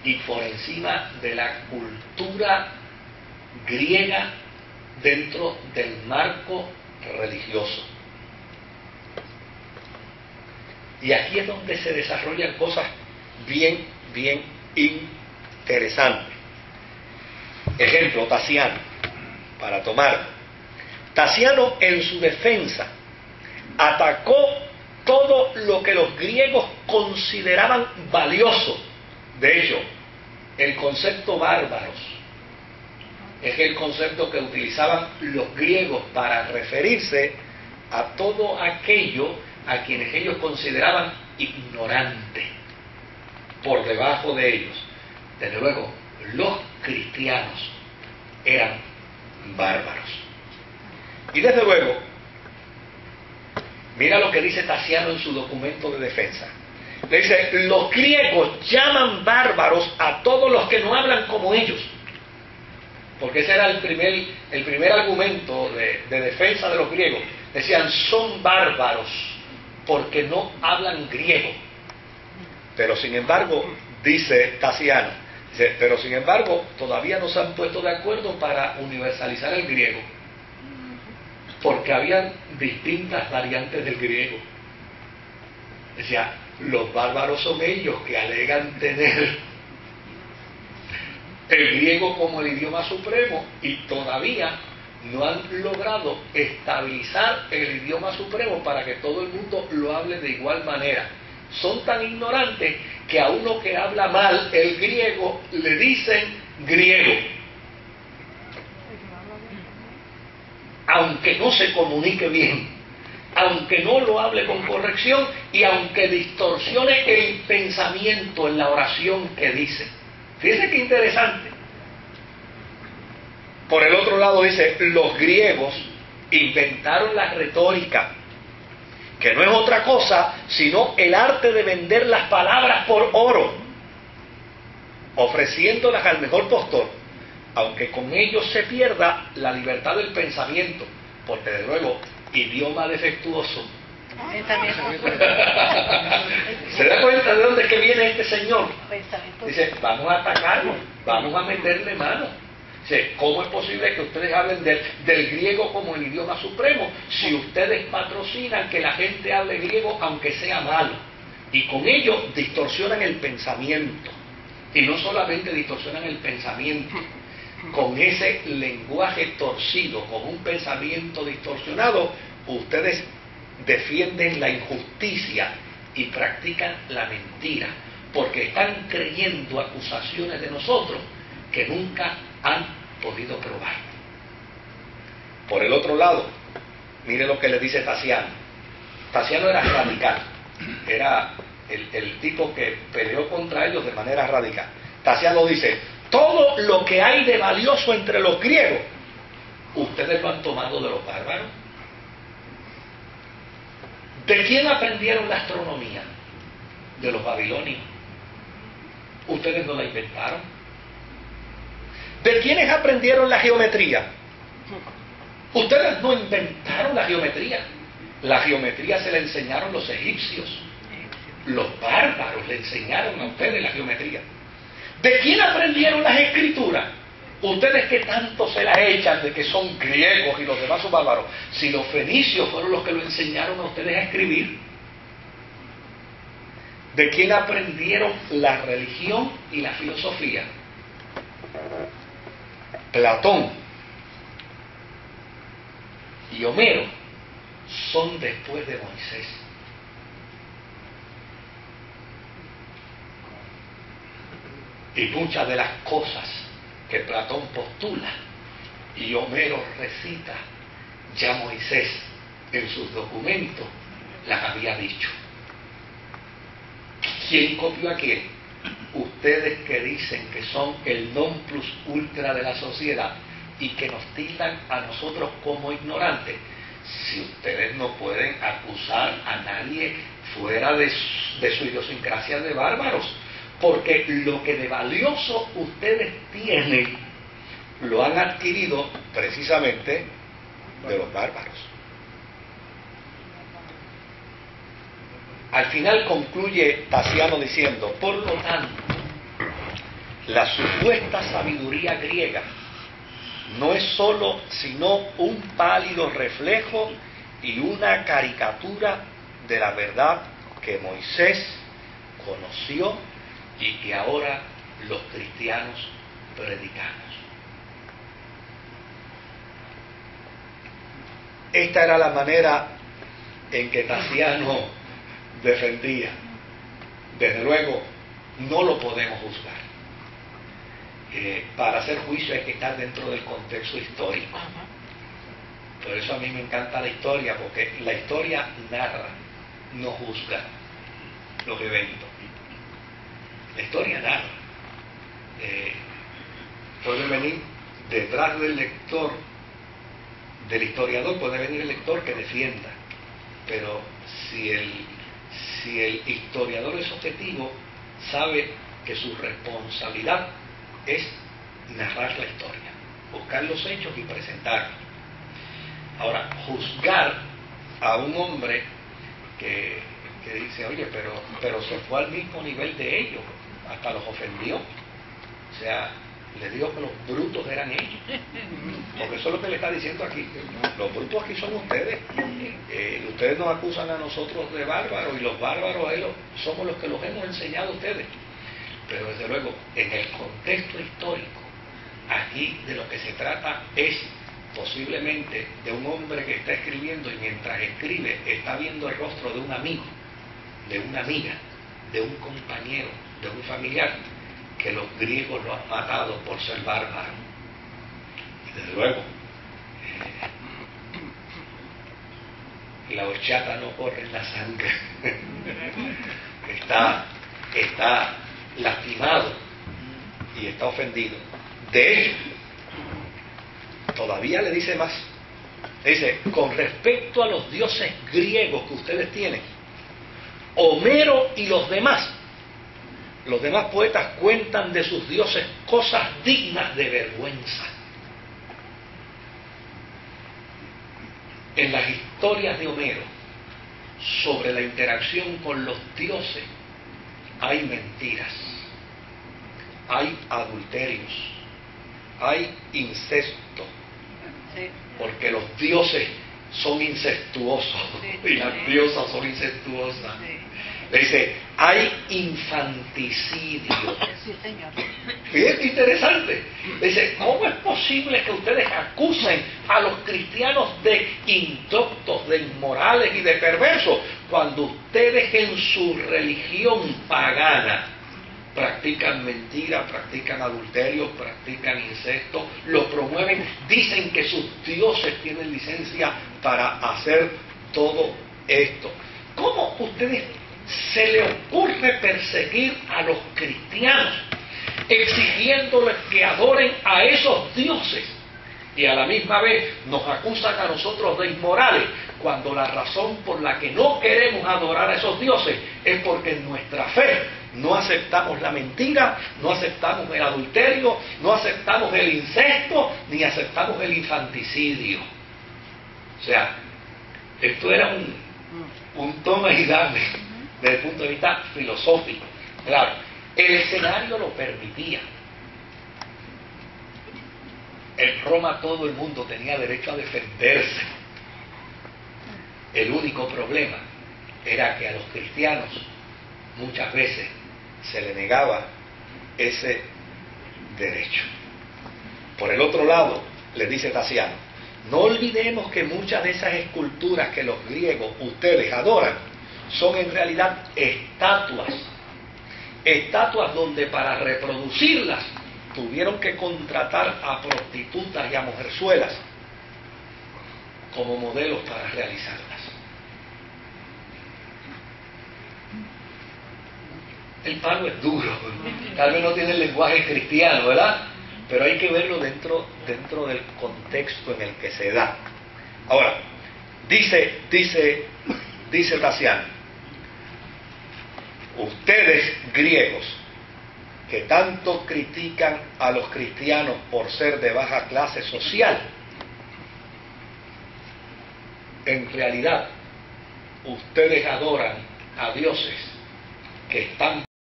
y por encima de la cultura griega dentro del marco religioso. Y aquí es donde se desarrollan cosas bien interesantes. Ejemplo, Tasiano, para tomar. Tasiano en su defensa atacó todo lo que los griegos consideraban valioso. De hecho, el concepto bárbaros es el concepto que utilizaban los griegos para referirse a todo aquello a quienes ellos consideraban ignorante, por debajo de ellos. Desde luego, los cristianos eran bárbaros. Y desde luego, mira lo que dice Tasiano en su documento de defensa. Le dice, los griegos llaman bárbaros a todos los que no hablan como ellos. Porque ese era el primer argumento de defensa de los griegos. Decían, son bárbaros porque no hablan griego. Pero sin embargo, dice Tasiano, pero sin embargo, todavía no se han puesto de acuerdo para universalizar el griego. Porque habían distintas variantes del griego. Decía, los bárbaros son ellos que alegan tener el griego como el idioma supremo y todavía no han logrado estabilizar el idioma supremo para que todo el mundo lo hable de igual manera. Son tan ignorantes que a uno que habla mal el griego le dicen griego, aunque no se comunique bien, aunque no lo hable con corrección y aunque distorsione el pensamiento en la oración que dice. Fíjense qué interesante. Por el otro lado dice, los griegos inventaron la retórica, que no es otra cosa sino el arte de vender las palabras por oro, ofreciéndolas al mejor postor, aunque con ello se pierda la libertad del pensamiento, porque de luego, idioma defectuoso. ¿Se da cuenta de dónde es que viene este señor? Dice, vamos a atacarlo, vamos a meterle mano. Dice, ¿cómo es posible que ustedes hablen del griego como el idioma supremo si ustedes patrocinan que la gente hable griego aunque sea malo? Y con ello distorsionan el pensamiento. Y no solamente distorsionan el pensamiento, con ese lenguaje torcido, con un pensamiento distorsionado, ustedes defienden la injusticia y practican la mentira, porque están creyendo acusaciones de nosotros que nunca han podido probar. Por el otro lado, mire lo que le dice Tasiano. Tasiano era radical, era el tipo que peleó contra ellos de manera radical. Tasiano dice, todo lo que hay de valioso entre los griegos, ustedes lo han tomado de los bárbaros. ¿De quién aprendieron la astronomía? De los babilonios. Ustedes no la inventaron. ¿De quiénes aprendieron la geometría? Ustedes no inventaron la geometría. La geometría se la enseñaron los egipcios. Los bárbaros le enseñaron a ustedes la geometría. ¿De quién aprendieron las escrituras? Ustedes que tanto se la echan de que son griegos y los demás son bárbaros, si los fenicios fueron los que lo enseñaron a ustedes a escribir. ¿De quién aprendieron la religión y la filosofía? Platón y Homero son después de Moisés. Y muchas de las cosas que Platón postula y Homero recita, ya Moisés en sus documentos las había dicho. ¿Quién copió a quién? Ustedes que dicen que son el non plus ultra de la sociedad y que nos tildan a nosotros como ignorantes. Si ustedes no pueden acusar a nadie fuera de su idiosincrasia de bárbaros, porque lo que de valioso ustedes tienen lo han adquirido precisamente de los bárbaros. Al final concluye Tasiano diciendo, por lo tanto, la supuesta sabiduría griega no es sólo sino un pálido reflejo y una caricatura de la verdad que Moisés conoció y que ahora los cristianos predicamos. Esta era la manera en que Tasiano defendía. Desde luego, no lo podemos juzgar. Para hacer juicio hay que estar dentro del contexto histórico. Por eso a mí me encanta la historia, porque la historia narra, no juzga los eventos. La historia narra. Puede venir detrás del lector, del historiador, puede venir el lector que defienda. Pero si el historiador es objetivo, sabe que su responsabilidad es narrar la historia, buscar los hechos y presentarlos. Ahora, juzgar a un hombre que dice, oye, pero se fue al mismo nivel de ellos, hasta los ofendió, o sea, le dijo que los brutos eran ellos, porque eso es lo que le está diciendo aquí. Los brutos aquí son ustedes. Ustedes nos acusan a nosotros de bárbaros, y los bárbaros somos los que los hemos enseñado a ustedes. Pero desde luego, en el contexto histórico, aquí de lo que se trata es posiblemente de un hombre que está escribiendo, y mientras escribe está viendo el rostro de un amigo, de una amiga, de un compañero, de un familiar, que los griegos lo han matado por ser bárbaro. Y desde luego, la horchata no corre en la sangre. está lastimado y está ofendido. De hecho, todavía le dice más. Dice, con respecto a los dioses griegos que ustedes tienen, Homero y los demás poetas cuentan de sus dioses cosas dignas de vergüenza. En las historias de Homero sobre la interacción con los dioses hay mentiras, hay adulterios, hay incesto, porque los dioses son incestuosos y las diosas son incestuosas. Le dice, hay infanticidio. Fíjense qué interesante. Le dice, ¿cómo es posible que ustedes acusen a los cristianos de indoctos, de inmorales y de perversos, cuando ustedes en su religión pagana practican mentira, practican adulterio, practican incesto, lo promueven, dicen que sus dioses tienen licencia para hacer todo esto? ¿Cómo ustedes se le ocurre perseguir a los cristianos exigiéndoles que adoren a esos dioses, y a la misma vez nos acusan a nosotros de inmorales, cuando la razón por la que no queremos adorar a esos dioses es porque en nuestra fe no aceptamos la mentira, no aceptamos el adulterio, no aceptamos el incesto, ni aceptamos el infanticidio? O sea, esto era un toma y dame desde el punto de vista filosófico. Claro, el escenario lo permitía. En Roma todo el mundo tenía derecho a defenderse. El único problema era que a los cristianos muchas veces se le negaba ese derecho. Por el otro lado, le dice Tasiano, no olvidemos que muchas de esas esculturas que los griegos ustedes adoran son en realidad estatuas donde para reproducirlas tuvieron que contratar a prostitutas y a mujerzuelas como modelos para realizarlas. El palo es duro, tal vez no tiene el lenguaje cristiano, ¿verdad? Pero hay que verlo dentro del contexto en el que se da. Ahora, dice Tasiano, ustedes griegos que tanto critican a los cristianos por ser de baja clase social, en realidad ustedes adoran a dioses que están